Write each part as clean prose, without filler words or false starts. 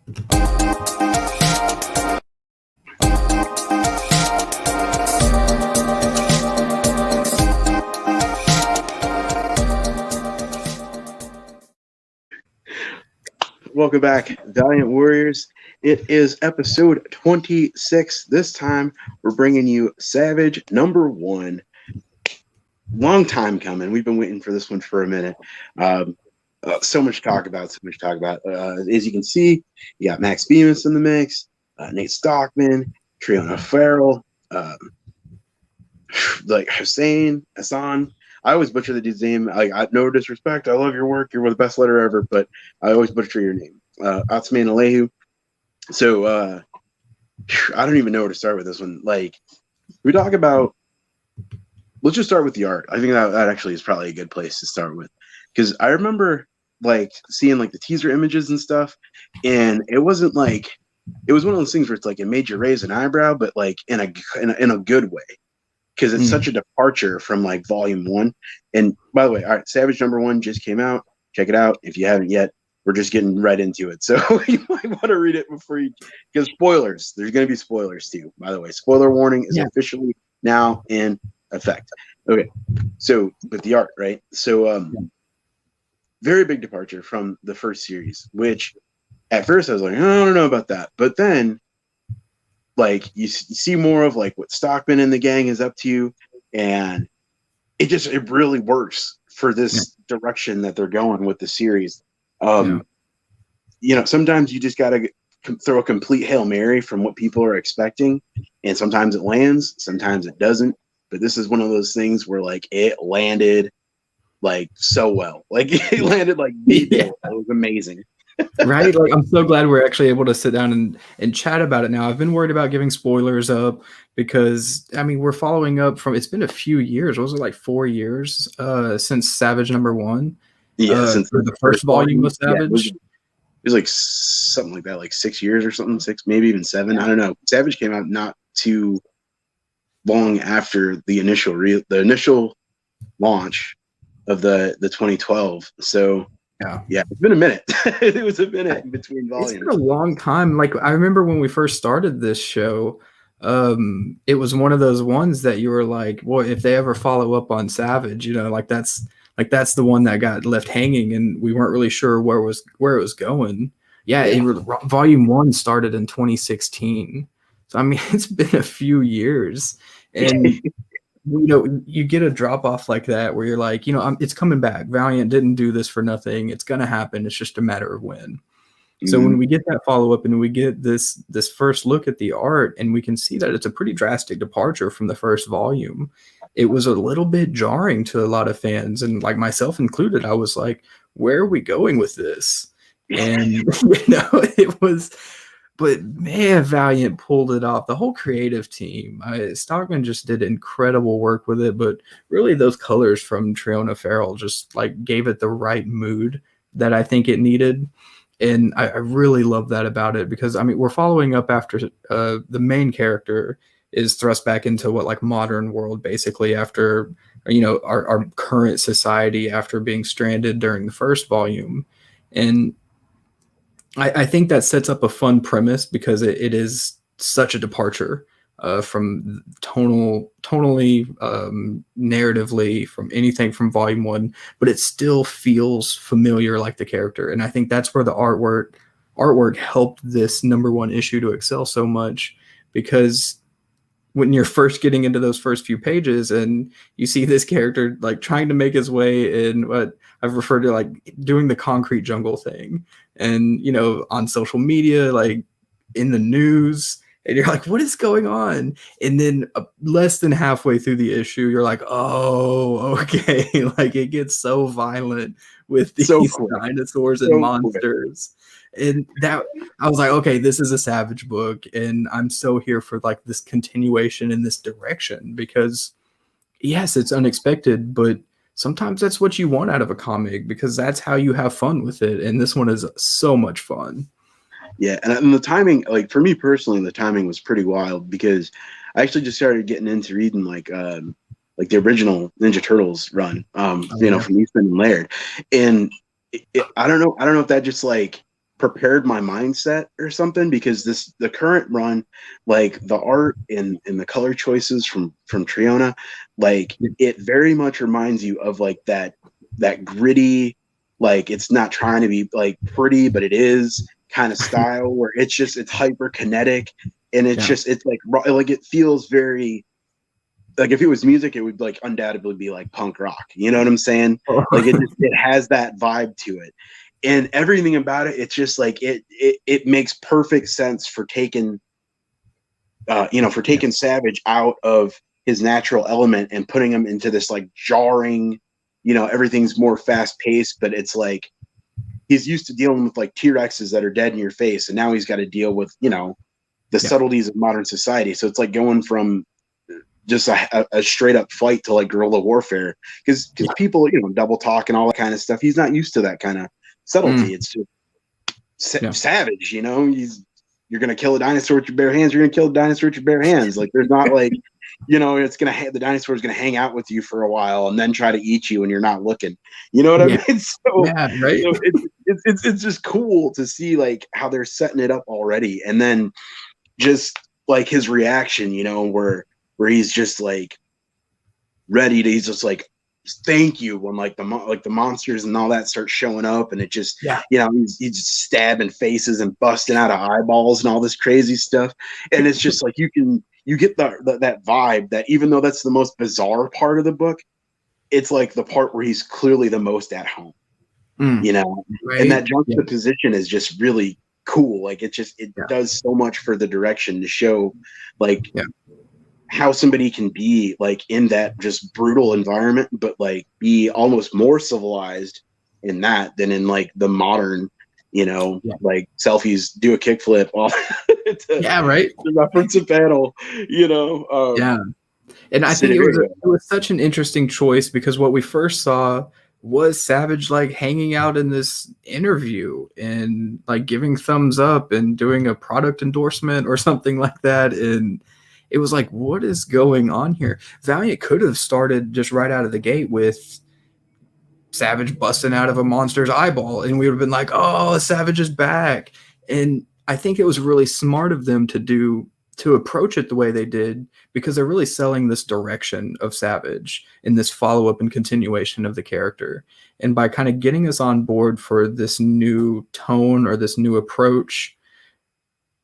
Welcome back, Valiant Warriors. It is episode 26. This time, we're bringing you Savage #1. Long time coming. We've been waiting for this one for a minute. So much to talk about. As you can see, you got Max Bemis in the mix, Nate Stockman, Triona Farrell, like Hassan. I always butcher the dude's name. I no disrespect. I love your work. You're the best letter ever, but I always butcher your name. Otsmane-Elhaou. So I don't even know where to start with this one. Like, we talk about. Let's just start with the art. I think that actually is probably a good place to start with, because I remember like seeing like the teaser images and stuff, and it wasn't like it was one of those things where it's like it made you raise an eyebrow, but like in a good way. Because it's such a departure from like volume 1. And by the way, all right, Savage #1 just came out. Check it out if you haven't yet. We're just getting right into it, so you might want to read it before you. Because spoilers, there's going to be spoilers too. By the way, spoiler warning is officially now in effect. Okay, so with the art, right? So very big departure from the first series. Which at first I was like, oh, I don't know about that, but then. Like you see more of like what Stockman and the gang is up to, and it really works for this direction that they're going with the series. You know, sometimes you just gotta throw a complete Hail Mary from what people are expecting, and sometimes it lands, sometimes it doesn't. But this is one of those things where like it landed like so well, like it landed like it was amazing. Right? Like, I'm so glad we're actually able to sit down and chat about it now. I've been worried about giving spoilers up because, I mean, we're following up from, it's been a few years. Was it like 4 years since Savage #1? Yeah, since the first volume of Savage. It was like something like that, like 6 years or something, 6, maybe even 7. I don't know. Savage came out not too long after the initial launch of the 2012. So yeah, it's been a minute. It was a minute in between volumes. It's been a long time. Like, I remember when we first started this show, it was one of those ones that you were like, well, if they ever follow up on Savage, you know, like that's the one that got left hanging, and we weren't really sure where it was going. Volume 1 started in 2016. So I mean, it's been a few years, and you know, you get a drop off like that where you're like, you know, it's coming back. Valiant didn't do this for nothing. It's going to happen. It's just a matter of when. So when we get that follow up and we get this first look at the art, and we can see that it's a pretty drastic departure from the first volume, it was a little bit jarring to a lot of fans, and like myself included. I was like, where are we going with this? And you know, it was. But man, Valiant pulled it off. The whole creative team. Stockman just did incredible work with it. But really, those colors from Triona Farrell just like gave it the right mood that I think it needed. And I really love that about it, because I mean, we're following up after the main character is thrust back into what, like, modern world, basically, after, you know, our current society after being stranded during the first volume. And I think that sets up a fun premise, because it is such a departure from tonally, narratively, from anything from volume 1, but it still feels familiar like the character. And I think that's where the artwork helped this #1 issue to excel so much, because when you're first getting into those first few pages and you see this character like trying to make his way in what I've referred to like doing the concrete jungle thing, and, you know, on social media, like in the news, and you're like, what is going on? And then less than halfway through the issue, you're like, oh, okay. Like, it gets so violent with these dinosaurs and monsters. And that, I was like, okay, this is a Savage book, and I'm so here for like this continuation in this direction, because yes, it's unexpected, but sometimes that's what you want out of a comic, because that's how you have fun with it. And this one is so much fun. Yeah, and the timing, like for me personally, the timing was pretty wild, because I actually just started getting into reading like the original Ninja Turtles run, you know, from Eastman and Laird, and I don't know if that just like prepared my mindset or something, because the current run, like the art and the color choices from Triona, like it very much reminds you of like that gritty, like it's not trying to be like pretty, but it is kind of style where it's hyper kinetic, and it's like it feels very like, if it was music, it would like undoubtedly be like punk rock. You know what I'm saying? Like it has that vibe to it, and everything about it. It's just like it makes perfect sense for taking, Savage out of his natural element and putting him into this like jarring, everything's more fast paced, but it's like he's used to dealing with like T-Rexes that are dead in your face, and now he's got to deal with the subtleties of modern society. So it's like going from just a straight up fight to like guerrilla warfare, because people double talk and all that kind of stuff. He's not used to that kind of subtlety. It's just savage. You're gonna kill a dinosaur with your bare hands. You're gonna kill a dinosaur with your bare hands. Like there's not like it's gonna the dinosaur is gonna hang out with you for a while and then try to eat you when you're not looking. You know what I mean? So, right. So it's just cool to see like how they're setting it up already, and then just like his reaction, where he's just like ready to, he's just like, thank you, when like the monsters and all that start showing up, and it just he's just stabbing faces and busting out of eyeballs and all this crazy stuff, and it's just like you get that vibe that even though that's the most bizarre part of the book, it's like the part where he's clearly the most at home, right? And that juxtaposition is just really cool. Like it does so much for the direction to show like how somebody can be like in that just brutal environment, but like be almost more civilized in that than in like the modern, like selfies, do a kickflip off right, to reference a panel, And I think it was such an interesting choice, because what we first saw was Savage like hanging out in this interview and like giving thumbs up and doing a product endorsement or something like that, and it was like, what is going on here? Valiant could have started just right out of the gate with Savage busting out of a monster's eyeball, and we would have been like, oh, Savage is back. And I think it was really smart of them to approach it the way they did, because they're really selling this direction of Savage in this follow-up and continuation of the character. And by kind of getting us on board for this new tone or this new approach,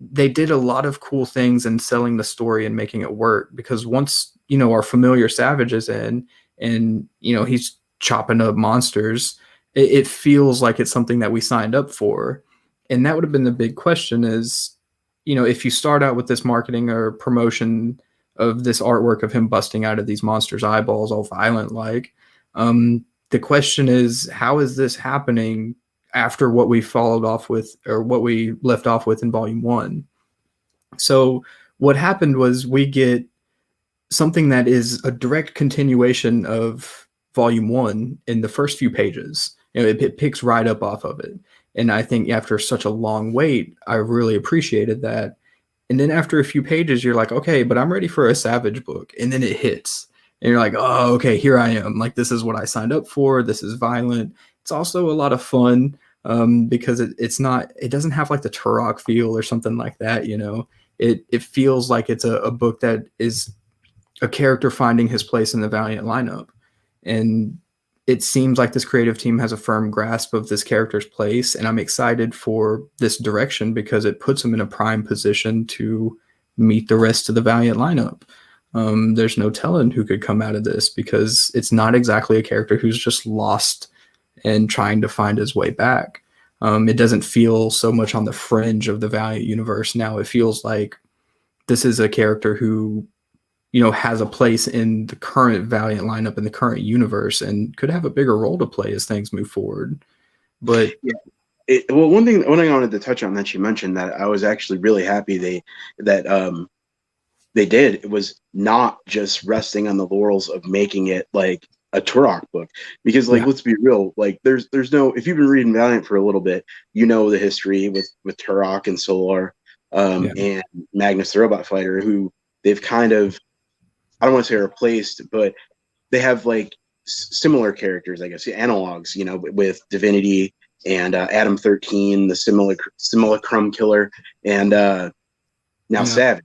they did a lot of cool things in selling the story and making it work, because once, our familiar Savage is in and, he's chopping up monsters, it feels like it's something that we signed up for. And that would have been the big question is, if you start out with this marketing or promotion of this artwork of him busting out of these monsters' eyeballs, all violent like, the question is, how is this happening after what we followed off with, or what we left off with in volume 1? So what happened was we get something that is a direct continuation of volume 1 in the first few pages. It picks right up off of it. And I think after such a long wait, I really appreciated that. And then after a few pages, you're like, okay, but I'm ready for a Savage book. And then it hits. And you're like, oh, okay, here I am. Like, this is what I signed up for. This is violent. It's also a lot of fun, because it doesn't have like the Turok feel or something like that. It feels like it's a book that is a character finding his place in the Valiant lineup. And it seems like this creative team has a firm grasp of this character's place, and I'm excited for this direction because it puts him in a prime position to meet the rest of the Valiant lineup. There's no telling who could come out of this, because it's not exactly a character who's just lost and trying to find his way back. It doesn't feel so much on the fringe of the Valiant universe now. It feels like this is a character who, has a place in the current Valiant lineup in the current universe and could have a bigger role to play as things move forward. But one thing I wanted to touch on that you mentioned that I was actually really happy they did, it was not just resting on the laurels of making it like a Turok book, because let's be real, like there's no, if you've been reading Valiant for a little bit, the history with Turok and Solar, and Magnus the Robot Fighter, who they've kind of, I don't want to say replaced, but they have like similar characters, I guess, analogs, with Divinity and Adam 13, the Simulacrum Killer, and now Savage.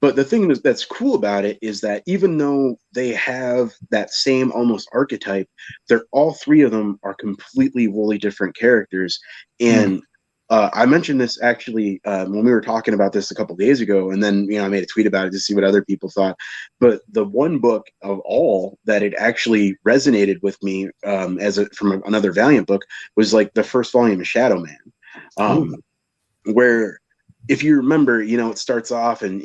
But the thing that's cool about it is that even though they have that same almost archetype, they're all three of them are completely wholly different characters. And I mentioned this actually when we were talking about this a couple days ago, and then I made a tweet about it to see what other people thought. But the one book of all that it actually resonated with me from another Valiant book was like the first volume of Shadow Man, where, if you remember, it starts off and,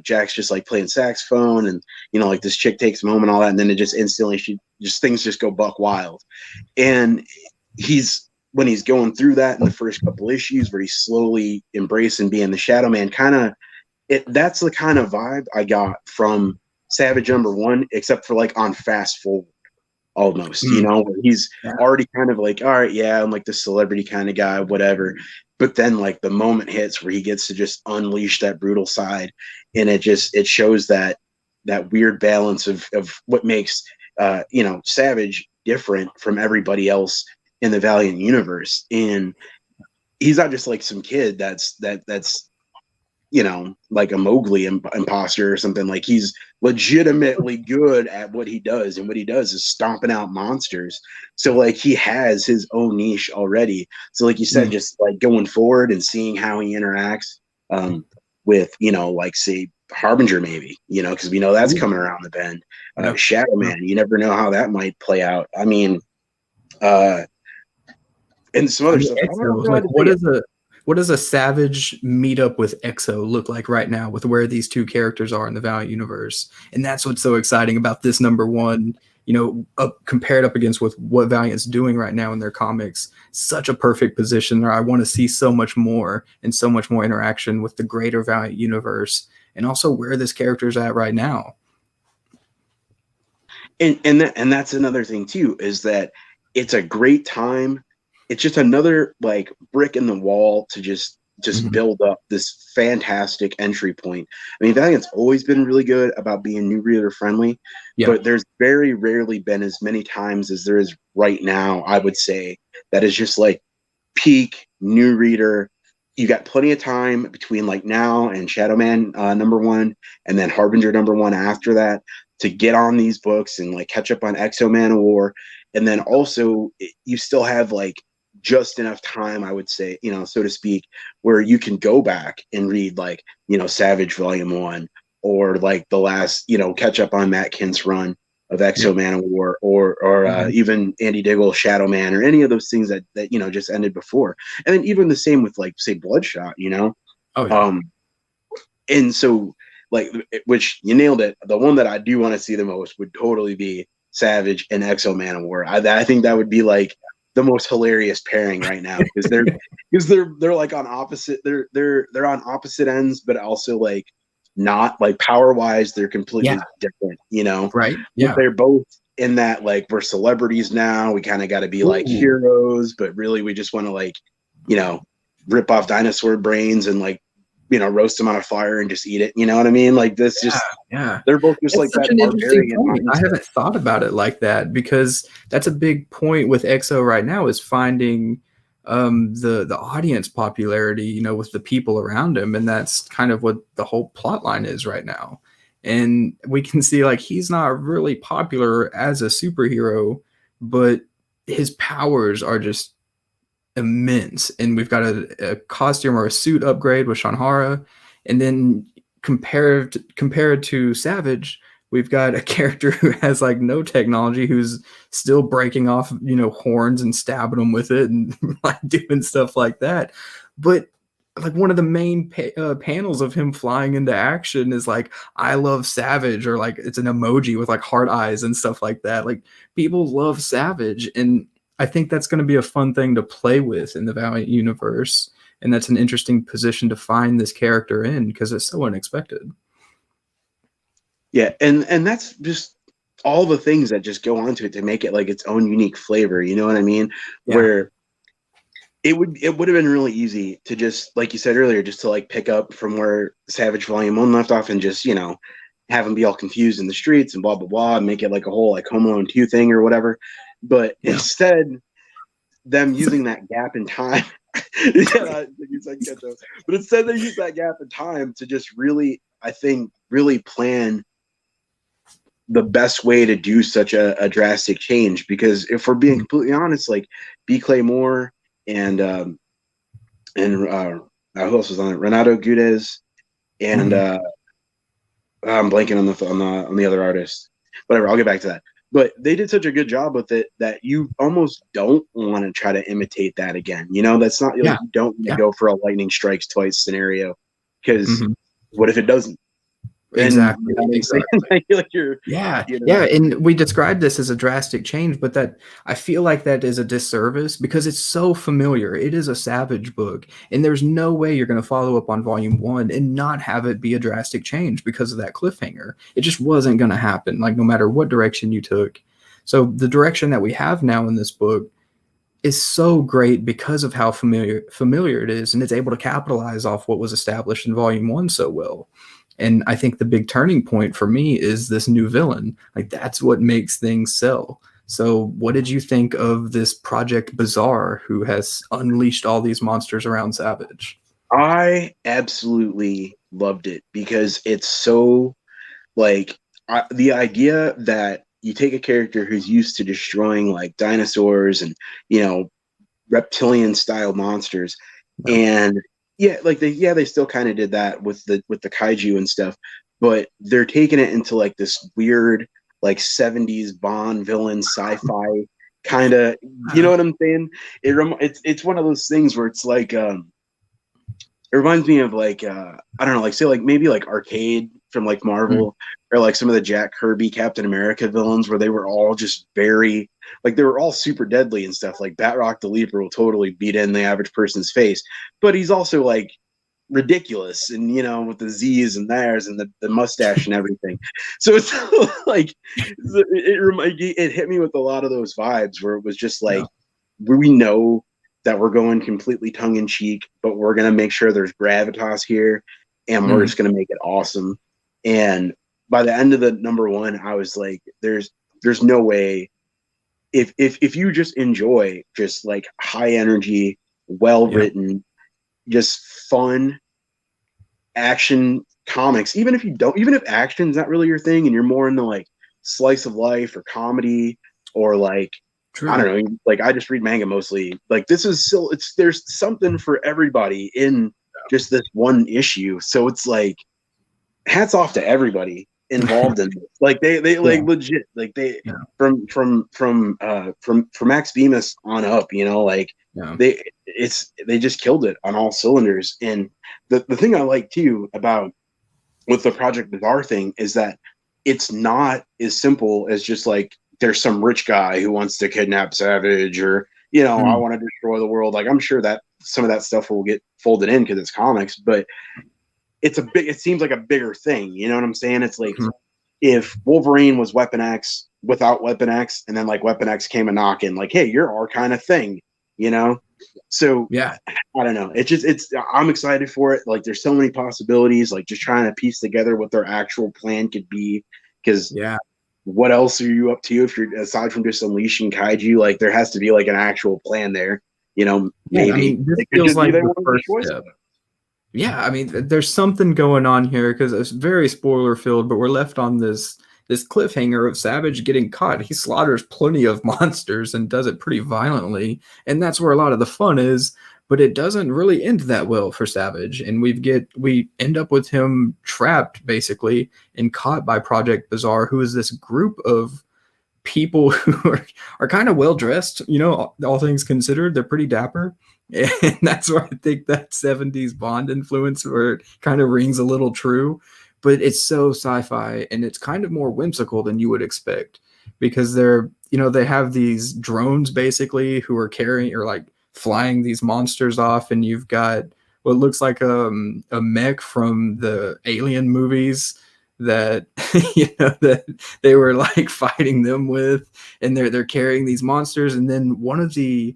Jack's just like playing saxophone and, like this chick takes him home and all that. And then it just instantly, things just go buck wild. And when he's going through that in the first couple issues where he's slowly embracing being the Shadow Man, that's the kind of vibe I got from Savage #1, except for like on fast forward. Almost, where he's already kind of like, all right, yeah, I'm like the celebrity kind of guy, whatever. But then like the moment hits where he gets to just unleash that brutal side, and it shows that weird balance of what makes Savage different from everybody else in the Valiant universe. And he's not just like some kid that's like a Mowgli imposter or something. Like, he's legitimately good at what he does, and what he does is stomping out monsters. So like he has his own niche already. So like you said, just like going forward and seeing how he interacts with like, say, Harbinger, maybe, because we know that's coming around the bend. Shadow Man, you never know how that might play out. I mean, and some other stuff. Like, what does a Savage meetup with Exo look like right now with where these two characters are in the Valiant universe? And that's what's so exciting about this #1, compared up against with what Valiant's doing right now in their comics. Such a perfect position where I want to see so much more and so much more interaction with the greater Valiant universe, and also where this character's at right now. And that's another thing too, is that it's a great time. It's just another like brick in the wall to just build up this fantastic entry point. I mean, Valiant's always been really good about being new reader friendly, but there's very rarely been as many times as there is right now, I would say, that is just like peak new reader. You got plenty of time between like now and Shadow Man #1, and then Harbinger #1 after that, to get on these books and like catch up on Otsmane-Elhaou. And then also you still have like just enough time, I would say, so to speak, where you can go back and read like, Savage Volume 1, or like the last, catch up on Matt Kent's run of Otsmane-Elhaou, or even Andy Diggle's Shadow Man, or any of those things that just ended before. And then even the same with like, say, Bloodshot, and so like, which you nailed it. The one that I do want to see the most would totally be Savage and Otsmane-Elhaou. I think that would be like the most hilarious pairing right now, because they're like on opposite, they're on opposite ends, but also like not like power wise, they're completely different, Right. Yeah. But they're both in that like, we're celebrities now, we kind of got to be like heroes, but really we just want to like, rip off dinosaur brains and like, roast them on a fire and just eat it. You know what I mean? Like this, they're both just that's like that barbarian. I haven't thought about it like that, because that's a big point with EXO right now, is finding the audience popularity, with the people around him. And that's kind of what the whole plot line is right now. And we can see like, he's not really popular as a superhero, but his powers are just immense. And we've got a costume or a suit upgrade with Shanhara, and then compared to Savage, we've got a character who has like no technology, who's still breaking off horns and stabbing them with it and like doing stuff like that. But like, one of the main panels of him flying into action is like, I love Savage, or like it's an emoji with like heart eyes and stuff like that. Like, people love Savage, and I think that's going to be a fun thing to play with in the Valiant universe. And that's an interesting position to find this character in, because it's so unexpected. Yeah. And that's just all the things that just go onto it to make it like its own unique flavor. You know what I mean? Yeah. Where it would have been really easy to just, like you said earlier, just to like pick up from where Savage Volume 1 left off and just, have him be all confused in the streets and blah, blah, blah, and make it like a whole like Home Alone 2 thing or whatever. But instead, them using that gap in time. Yeah, but instead they use that gap in time to just really, I think, really plan the best way to do such a drastic change. Because if we're being completely honest, like B. Claymore and who else was on it? Renato Gudez and I'm blanking on the other artist. Whatever, I'll get back to that. But they did such a good job with it that you almost don't want to try to imitate that again. You know, that's not like you don't want to go for a lightning strikes twice scenario, because what if it doesn't? Exactly. I feel like yeah. And we described this as a drastic change, but that I feel like that is a disservice because it's so familiar. It is a Savage book, and there's no way you're going to follow up on volume 1 and not have it be a drastic change because of that cliffhanger. It just wasn't going to happen, like no matter what direction you took. So the direction that we have now in this book is so great because of how familiar it is, and it's able to capitalize off what was established in volume 1 so well. And I think the big turning point for me is this new villain. Like, that's what makes things sell. So what did you think of this Project Bazaar, who has unleashed all these monsters around Savage? I absolutely loved it because it's so, like, the idea that you take a character who's used to destroying like dinosaurs and, you know, reptilian style monsters, and they still kind of did that with the kaiju and stuff, but they're taking it into like this weird like 70s Bond villain sci-fi kind of, you know what I'm saying? It's one of those things where it's like it reminds me of like I don't know, like say like maybe like Arcade from like Marvel, or like some of the Jack Kirby Captain America villains, where they were all just very like, they were all super deadly and stuff. Like Batroc the Leaper will totally beat in the average person's face, but he's also like ridiculous, and you know, with the Z's and theirs and the mustache and everything. So it's like it hit me with a lot of those vibes where it was just like, we know that we're going completely tongue in cheek, but we're gonna make sure there's gravitas here, and we're just gonna make it awesome. And by the end of the number 1, I was like, there's no way, if you just enjoy just like high energy, well written, just fun action comics, even if action's not really your thing and you're more into like slice of life or comedy, or like I don't know, like I just read manga mostly, like this is still, there's something for everybody in just this one issue. So it's like, hats off to everybody involved in this. Like they like legit, like they from Max Bemis on up, you know, like they just killed it on all cylinders. And the thing I like too about with the Project Bazaar thing is that it's not as simple as just like there's some rich guy who wants to kidnap Savage, or you know, I want to destroy the world. Like I'm sure that some of that stuff will get folded in because it's comics, but it seems like a bigger thing. You know what I'm saying? It's like if Wolverine was Weapon X without Weapon X, and then like Weapon X came a knocking, like, hey, you're our kind of thing, you know? So I don't know. I'm excited for it. Like there's so many possibilities, like just trying to piece together what their actual plan could be. Because what else are you up to if you're, aside from just unleashing kaiju? Like there has to be like an actual plan there, you know? Maybe I mean, this feels like the first step. Yeah, I mean, there's something going on here because it's very spoiler filled, but we're left on this cliffhanger of Savage getting caught. He slaughters plenty of monsters and does it pretty violently, and that's where a lot of the fun is. But it doesn't really end that well for Savage, and we end up with him trapped basically and caught by Project Bazaar, who is this group of people who are kind of well dressed, you know, all things considered. They're pretty dapper. And that's where I think that 70s Bond influence where it kind of rings a little true, but it's so sci-fi and it's kind of more whimsical than you would expect, because they're, you know, they have these drones basically who are carrying or like flying these monsters off, and you've got what looks like a mech from the Alien movies that you know that they were like fighting them with, and they're carrying these monsters, and then one of the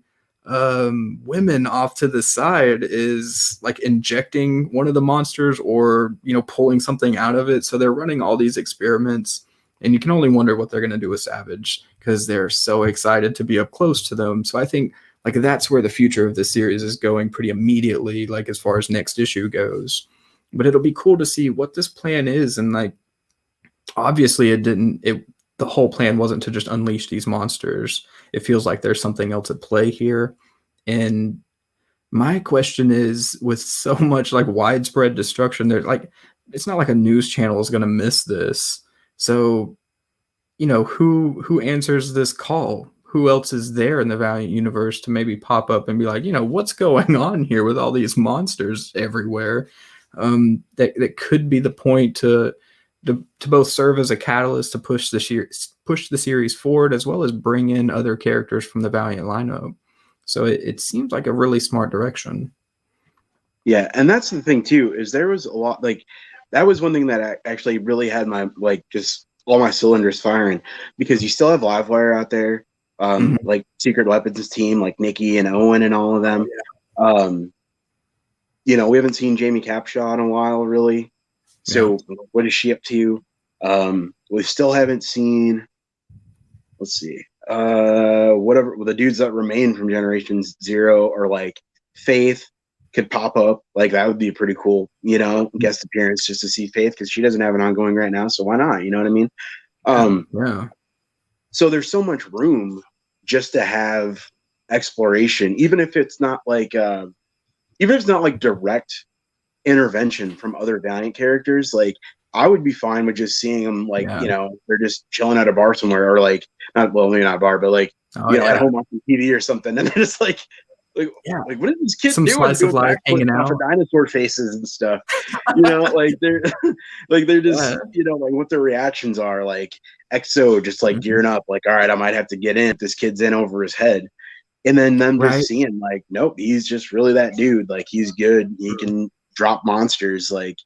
women off to the side is like injecting one of the monsters, or you know, pulling something out of it. So they're running all these experiments, and you can only wonder what they're going to do with Savage because they're so excited to be up close to them. So I think like that's where the future of this series is going pretty immediately, like as far as next issue goes. But it'll be cool to see what this plan is, and like obviously the whole plan wasn't to just unleash these monsters. It feels like there's something else at play here. And my question is, with so much like widespread destruction, there's like, it's not like a news channel is going to miss this. So, you know, who answers this call? Who else is there in the Valiant universe to maybe pop up and be like, you know, what's going on here with all these monsters everywhere? That could be the point to both serve as a catalyst to push the series forward, as well as bring in other characters from the Valiant lineup. So it seems like a really smart direction. Yeah, and that's the thing too, is there was a lot, like, that was one thing that actually really had my, like, just all my cylinders firing, because you still have Livewire out there, like Secret Weapons' team, like Nikki and Owen and all of them. You know, we haven't seen Jamie Capshaw in a while, really. So what is she up to? We still haven't seen, let's see, whatever, the dudes that remain from Generations Zero, or like Faith could pop up. Like, that would be a pretty cool, you know, guest appearance, just to see Faith, because she doesn't have an ongoing right now, so why not? You know what I mean? So there's so much room just to have exploration, even if it's not like direct intervention from other Valiant characters. Like, I would be fine with just seeing them, like, you know, they're just chilling at a bar somewhere, or like, maybe not a bar, but like, at home watching TV or something, and they're just like, what is this kid some doing? slice of life hanging out for dinosaur faces and stuff, you know, like they're like, they're just, you know, like what their reactions are, like EXO just like gearing up, like, all right, I might have to get in if this kid's in over his head. And then them just seeing, like, nope, he's just really that dude. Like, he's good. He can drop monsters. Like,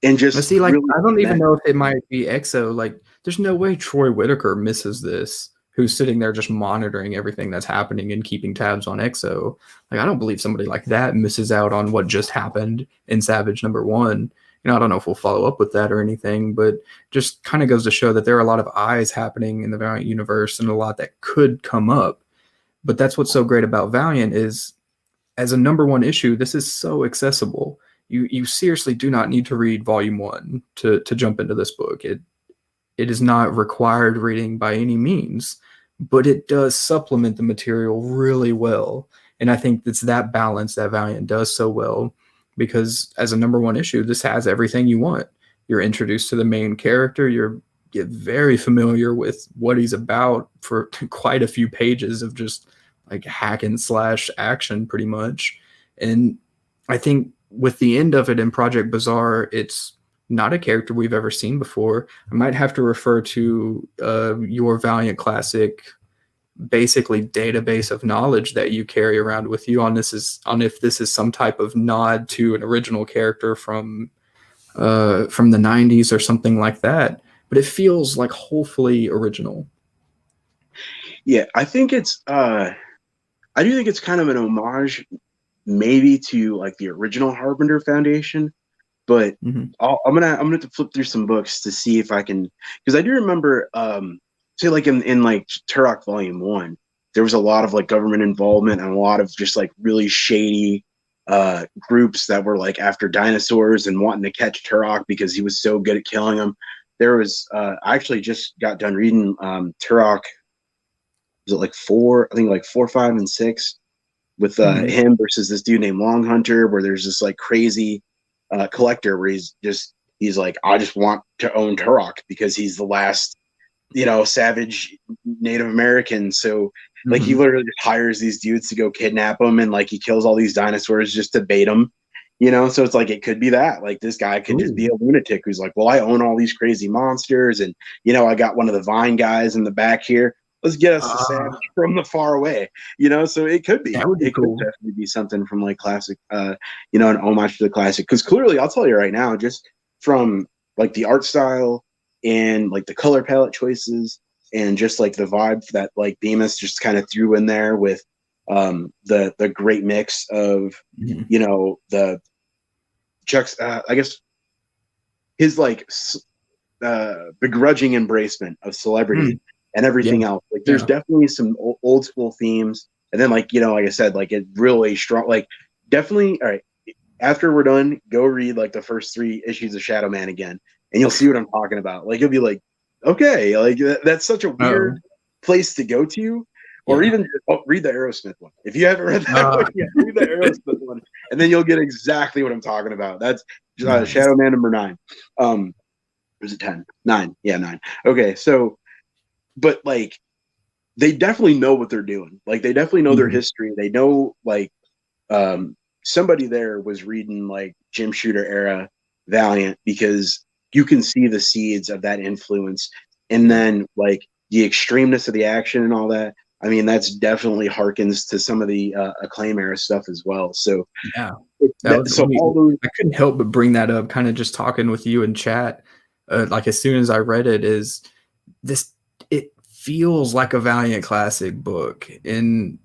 and just see, like, really, I don't even know if it might be EXO. Like, there's no way Troy Whitaker misses this, who's sitting there just monitoring everything that's happening and keeping tabs on EXO. Like, I don't believe somebody like that misses out on what just happened in Savage #1. You know, I don't know if we'll follow up with that or anything, but just kind of goes to show that there are a lot of eyes happening in the Valiant universe, and a lot that could come up. But that's what's so great about Valiant is, as a #1 issue, this is so accessible. You seriously do not need to read Volume 1 to jump into this book. It is not required reading by any means, but it does supplement the material really well. And I think it's that balance that Valiant does so well, because as a #1 issue, this has everything you want. You're introduced to the main character. You get very familiar with what he's about for quite a few pages of just like hack and slash action, pretty much. And I think with the end of it in Project Bazaar, it's not a character we've ever seen before. I might have to refer to your Valiant Classic, basically database of knowledge that you carry around with you on if this is some type of nod to an original character from the 90s or something like that. But it feels like wholly original. Yeah, I think it's I do think it's kind of an homage, maybe, to like the original Harbinger Foundation. But I'm gonna have to flip through some books to see if I can, because I do remember, say, like in like Turok Volume 1, there was a lot of like government involvement and a lot of just like really shady groups that were like after dinosaurs and wanting to catch Turok because he was so good at killing them. There was I actually just got done reading Turok. Was it like 4? I think like 4, 5, and 6, with him versus this dude named Long Hunter, where there's this like crazy collector where he's like, I just want to own Turok because he's the last, you know, savage Native American. So like he literally just hires these dudes to go kidnap him, and like he kills all these dinosaurs just to bait them, you know. So it's like, it could be that, like, this guy could just be a lunatic who's like, well, I own all these crazy monsters, and, you know, I got one of the Vine guys in the back here. Let's get us the savage from the far away, you know. So it could be, cool. Could definitely be something from like Classic, you know, an homage to the Classic. Because clearly, I'll tell you right now, just from like the art style and like the color palette choices and just like the vibe that like Bemis just kind of threw in there with the great mix of, you know, the Chuck's, I guess, his like begrudging embracement of celebrity and everything else. Like, there's definitely some old school themes And then like, like I said, like it really strong, like definitely. All right. After we're done, go read like the first 3 issues of Shadow Man again, and you'll see what I'm talking about. Like you'll be like, okay, like that's such a weird place to go to. Or even read the Aerosmith one. If you haven't read that one yet, read the Aerosmith one, and then you'll get exactly what I'm talking about. That's nice. Shadow Man number 9. Or is it 10? 9. Yeah, 9. Okay, so, but like, they definitely know what they're doing. Like, they definitely know their history. They know, like, somebody there was reading, like, Jim Shooter era Valiant, because you can see the seeds of that influence. And then, like, the extremeness of the action and all that. I mean, that's definitely harkens to some of the Acclaim era stuff as well. So, yeah, all those, I couldn't help but bring that up, kind of just talking with you in chat. Like as soon as I read it, it feels like a Valiant Classic book, and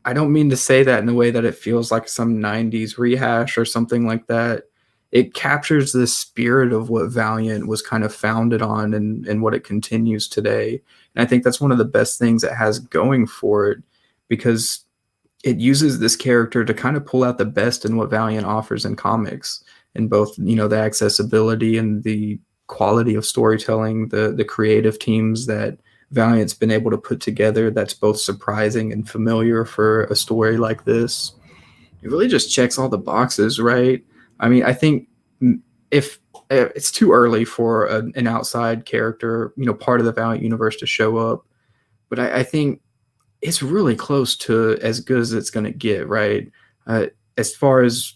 I don't mean to say that in a way that it feels like some 90s rehash or something like that. It captures the spirit of what Valiant was kind of founded on and what it continues today. And I think that's one of the best things it has going for it, because it uses this character to kind of pull out the best in what Valiant offers in comics, in both, the accessibility and the quality of storytelling, the creative teams that Valiant's been able to put together that's both surprising and familiar for a story like this. It really just checks all the boxes, right? I mean, I think if it's too early for an outside character, part of the Valiant universe to show up, but I think it's really close to as good as it's going to get, right? As far as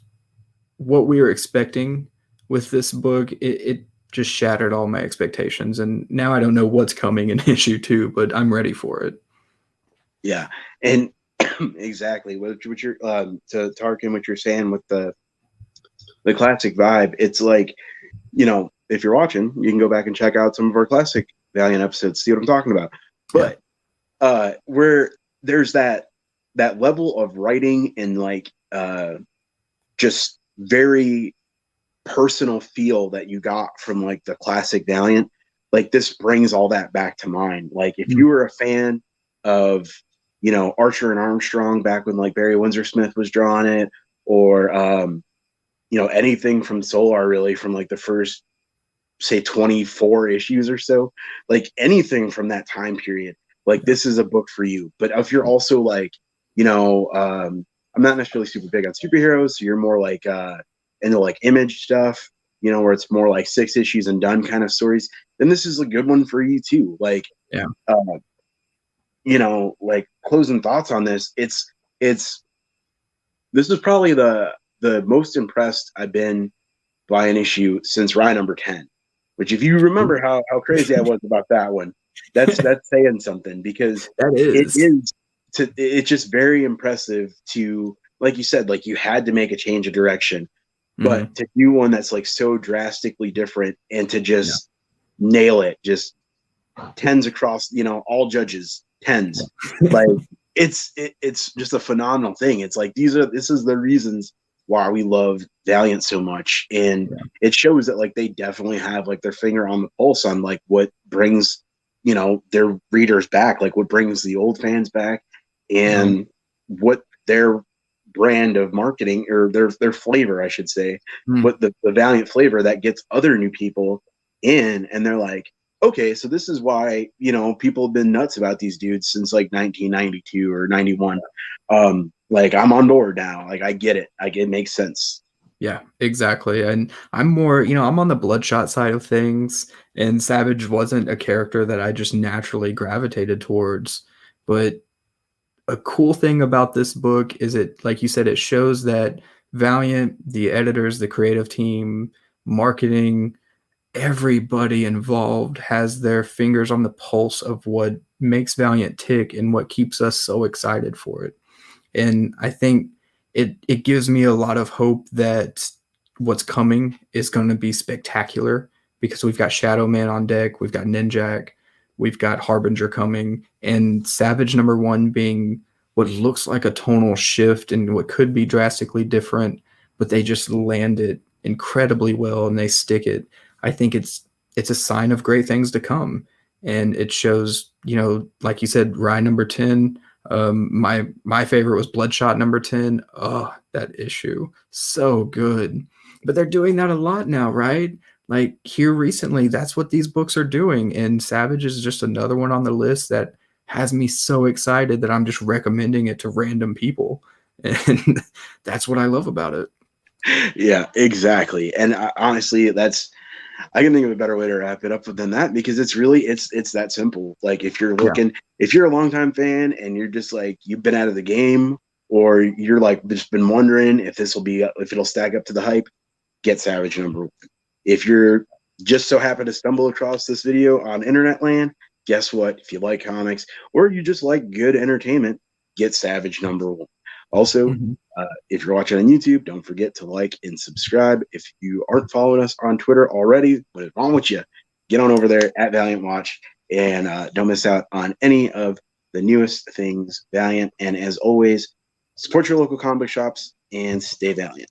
what we were expecting with this book, it just shattered all my expectations, and now I don't know what's coming in issue 2, but I'm ready for it. Yeah, and exactly what you're to Tarkin, what you're saying with the classic vibe. It's like, if you're watching, you can go back and check out some of our classic Valiant episodes, see what I'm talking about. But where there's that level of writing and like just very personal feel that you got from like the classic Valiant, like this brings all that back to mind. Like if you were a fan of Archer and Armstrong back when like Barry Windsor Smith was drawing it, or anything from Solar, really, from like the first, say, 24 issues or so, like anything from that time period, like this is a book for you. But if you're also like, I'm not necessarily super big on superheroes, so you're more like into like Image stuff, where it's more like 6 issues and done kind of stories, then this is a good one for you too. Like, like closing thoughts on this, this is probably the most impressed I've been by an issue since Rye number 10, which, if you remember how crazy I was about that one, that's saying something, because it's just very impressive to, like you said, like you had to make a change of direction, but to do one that's like so drastically different and to just nail it, just 10s across, all judges 10s, like it's just a phenomenal thing. It's like this is the reasons why we love Valiant so much, and it shows that like they definitely have like their finger on the pulse on like what brings their readers back, like what brings the old fans back, and what their brand of marketing, or their flavor, I should say, what the Valiant flavor that gets other new people in, and they're like, okay, so this is why people have been nuts about these dudes since like 1992 or 91. Like I'm on board now. Like I get it. Like it makes sense. Yeah, exactly. And I'm more, I'm on the Bloodshot side of things, and Savage wasn't a character that I just naturally gravitated towards. But a cool thing about this book is it, like you said, it shows that Valiant, the editors, the creative team, marketing, everybody involved has their fingers on the pulse of what makes Valiant tick and what keeps us so excited for it. And I think it gives me a lot of hope that what's coming is going to be spectacular, because we've got Shadow Man on deck, we've got Ninjak, we've got Harbinger coming, and Savage number 1 being what looks like a tonal shift and what could be drastically different, but they just land it incredibly well and they stick it. I think it's a sign of great things to come. And it shows, like you said, Rye number 10, My favorite was Bloodshot number 10. Oh, that issue, so good. But they're doing that a lot now, right? Like here recently, that's what these books are doing, and Savage is just another one on the list that has me so excited that I'm just recommending it to random people, and that's what I love about it. Yeah, exactly. And honestly, I can think of a better way to wrap it up than that, because it's really it's that simple. Like if you're Yeah. looking, if you're a longtime fan and you're just like you've been out of the game, or you're like just been wondering if it'll stack up to the hype, get Savage number one. If you're just so happen to stumble across this video on internet land, guess what? If you like comics or you just like good entertainment, get Savage number one. Also, Mhm. if you're watching on YouTube, don't forget to like and subscribe. If you aren't following us on Twitter already, what is wrong with you? Get on over there at Valiant Watch, and don't miss out on any of the newest things Valiant. And as always, support your local comic book shops and stay valiant.